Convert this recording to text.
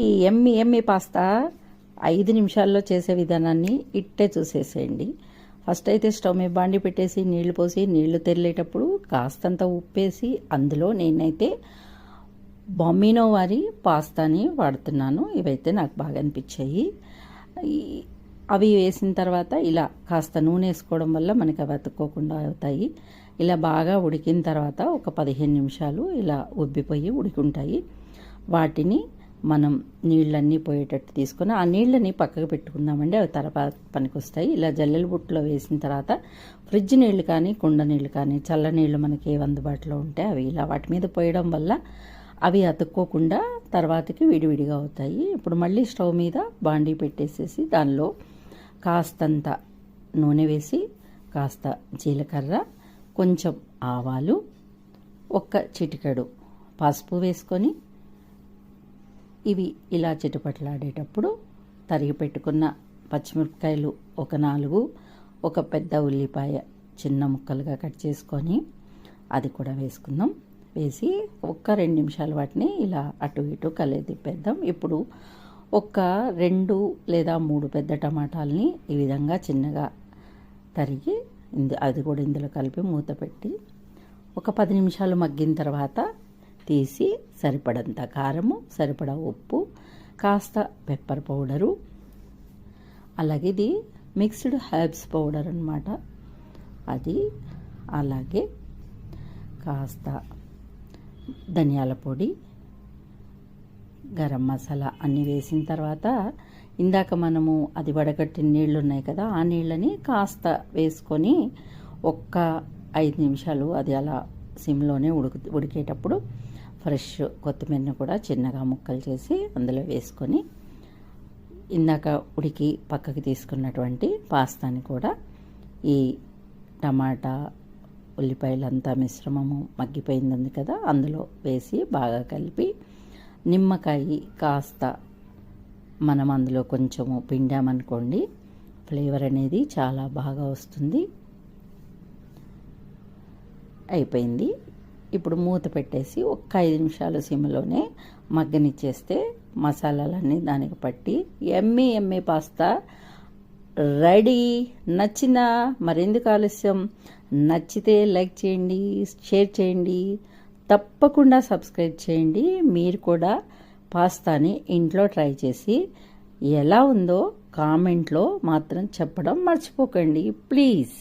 ఈ ఎమ్మి పాస్తా 5 నిమిషాల్లో చేసే విధానాన్ని ఇట్టే చూసేసేయండి. ఫస్ట్ అయితే స్టవ్ మీద బాండి పెట్టేసి నీళ్లు పోసి నీళ్లు తెరిలేటప్పుడు కాస్తంత ఉప్పేసి అందులో నేనైతే బొమినో వారి పాస్తాని వాడుతున్నాను. ఇవైతే నాకు బాగా అనిపించాయి. అవి వేసిన తర్వాత ఇలా కాస్త నూనె వేసుకోవడం వల్ల మనకి అవి అతుక్కోకుండా అవుతాయి. ఇలా బాగా ఉడికిన తర్వాత ఒక 15 నిమిషాలు ఇలా ఉబ్బిపోయి ఉడికింటాయి. వాటిని మనం నీళ్ళన్నీ పోయేటట్టు తీసుకొని ఆ నీళ్ళని పక్కకు పెట్టుకుందామండి. అవి తర్వాత పనికొస్తాయి. ఇలా జల్లెల బుట్టలో వేసిన తర్వాత ఫ్రిడ్జ్ నీళ్ళు కానీ కుండ నీళ్ళు కానీ చల్ల నీళ్ళు మనకి ఏ అందుబాటులో ఉంటే అవి ఇలా వాటి మీద పోయడం వల్ల అవి అతుక్కోకుండా తర్వాతకి విడివిడిగా అవుతాయి. ఇప్పుడు మళ్ళీ స్టవ్ మీద బాండీ పెట్టేసేసి దానిలో కాస్తంత నూనె వేసి కాస్త జీలకర్ర, కొంచెం ఆవాలు, ఒక్క చిటికెడు పసుపు వేసుకొని ఇవి ఇలా చిటపట్లాడేటప్పుడు తరిగి పెట్టుకున్న పచ్చిమిరపకాయలు ఒక 4, ఒక పెద్ద ఉల్లిపాయ చిన్న ముక్కలుగా కట్ చేసుకొని అది కూడా వేసుకుందాం. వేసి ఒక్క 2 నిమిషాలు వాటిని ఇలా అటు ఇటు తిప్పేద్దాం. ఇప్పుడు ఒక 2 లేదా 3 పెద్ద టమాటాలని ఈ విధంగా చిన్నగా తరిగి అది కూడా ఇందులో కలిపి మూత పెట్టి ఒక 10 నిమిషాలు మగ్గిన తర్వాత తీసి సరిపడంత కారము, సరిపడా ఉప్పు, కాస్త పెప్పర్ పౌడరు, అలాగే ఇది మిక్స్డ్ హెర్బ్స్ పౌడర్ అన్నమాట అది, అలాగే కాస్త ధనియాల పొడి, గరం మసాలా అన్నీ వేసిన తర్వాత ఇందాక మనము అది వడగట్టిన నీళ్ళు ఉన్నాయి కదా, ఆ నీళ్ళని కాస్త వేసుకొని ఒక్క 5 నిమిషాలు అది అలా సిమ్లోనే ఉడికేటప్పుడు ఫ్రెష్ కొత్తిమీరని కూడా చిన్నగా ముక్కలు చేసి అందులో వేసుకొని ఇందాక ఉడికి పక్కకి తీసుకున్నటువంటి పాస్తాని కూడా ఈ టమాటా ఉల్లిపాయలంతా మిశ్రమము మగ్గిపోయింది కదా అందులో వేసి బాగా కలిపి నిమ్మకాయ కాస్త మనం అందులో కొంచెము పిండామనుకోండి ఫ్లేవర్ అనేది చాలా బాగా వస్తుంది. అయిపోయింది. ఇప్పుడు మూత పెట్టేసి ఒక్క 5 నిమిషాలు సిమ్లోనే మగ్గనిచ్చేస్తే మసాలాలన్నీ దానికి పట్టి ఎమ్మి పాస్తా రెడీ. నచ్చిందా? మరెందుకు ఆలస్యం? నచ్చితే లైక్ చేయండి, షేర్ చేయండి, తప్పకుండా సబ్స్క్రైబ్ చేయండి. మీరు కూడా పాస్తాని ఇంట్లో ట్రై చేసి ఎలా ఉందో కామెంట్లో మాత్రం చెప్పడం మర్చిపోకండి ప్లీజ్.